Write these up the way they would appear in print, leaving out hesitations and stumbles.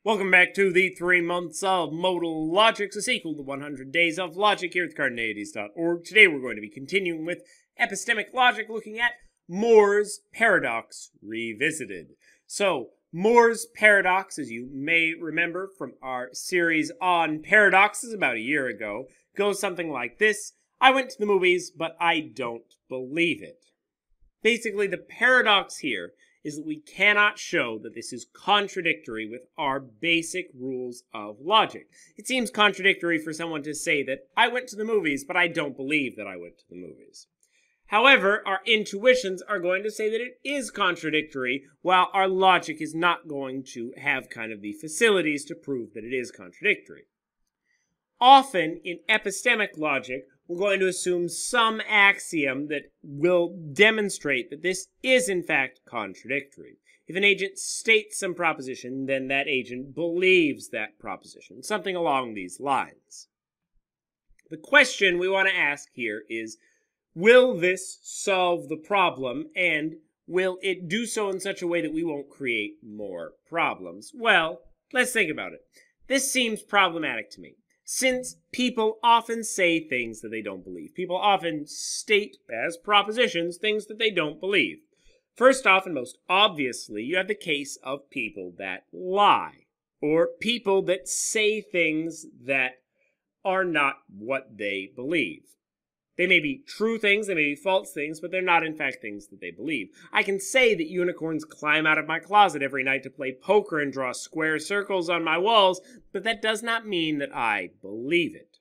Welcome back to the 3 months of modal logic, a sequel to 100 days of logic here at Carneades.org. Today we're going to be continuing with epistemic logic, looking at Moore's paradox revisited. So, Moore's paradox, as you may remember from our series on paradoxes about a year ago, goes something like this. I went to the movies, but I don't believe it. Basically, the paradox here is that we cannot show that this is contradictory with our basic rules of logic. It seems contradictory for someone to say that I went to the movies, but I don't believe that I went to the movies. However, our intuitions are going to say that it is contradictory, while our logic is not going to have kind of the facilities to prove that it is contradictory. Often, in epistemic logic, we're going to assume some axiom that will demonstrate that this is in fact contradictory. If an agent states some proposition, then that agent believes that proposition, something along these lines. The question we want to ask here is, will this solve the problem, and will it do so in such a way that we won't create more problems? Well, let's think about it. This seems problematic to me, since people often say things that they don't believe. People often state as propositions things that they don't believe. First off, and most obviously, you have the case of people that lie, or people that say things that are not what they believe. They may be true things, they may be false things, but they're not in fact things that they believe. I can say that unicorns climb out of my closet every night to play poker and draw square circles on my walls, but that does not mean that I believe it.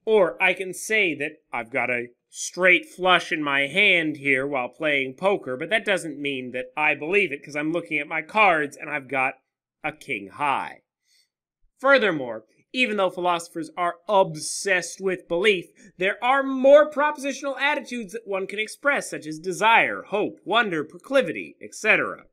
Or I can say that I've got a straight flush in my hand here while playing poker, but that doesn't mean that I believe it because I'm looking at my cards and I've got a king high. Furthermore, even though philosophers are obsessed with belief, there are more propositional attitudes that one can express, such as desire, hope, wonder, proclivity, etc.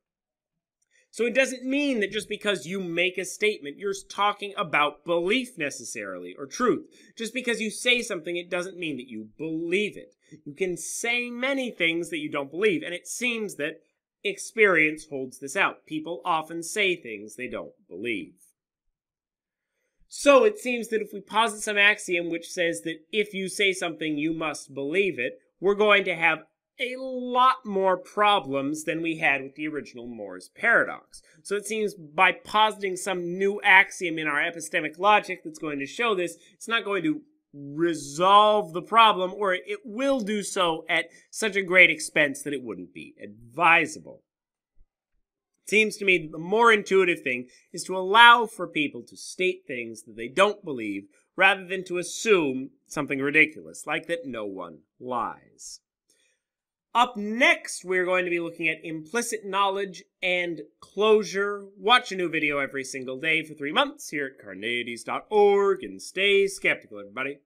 So it doesn't mean that just because you make a statement, you're talking about belief necessarily, or truth. Just because you say something, it doesn't mean that you believe it. You can say many things that you don't believe, and it seems that experience holds this out. People often say things they don't believe. So it seems that if we posit some axiom which says that if you say something, you must believe it, we're going to have a lot more problems than we had with the original Moore's paradox. So it seems by positing some new axiom in our epistemic logic that's going to show this, it's not going to resolve the problem, or it will do so at such a great expense that it wouldn't be advisable. It seems to me that the more intuitive thing is to allow for people to state things that they don't believe rather than to assume something ridiculous, like that no one lies. Up next, we're going to be looking at implicit knowledge and closure. Watch a new video every single day for 3 months here at Carneades.org and stay skeptical, everybody.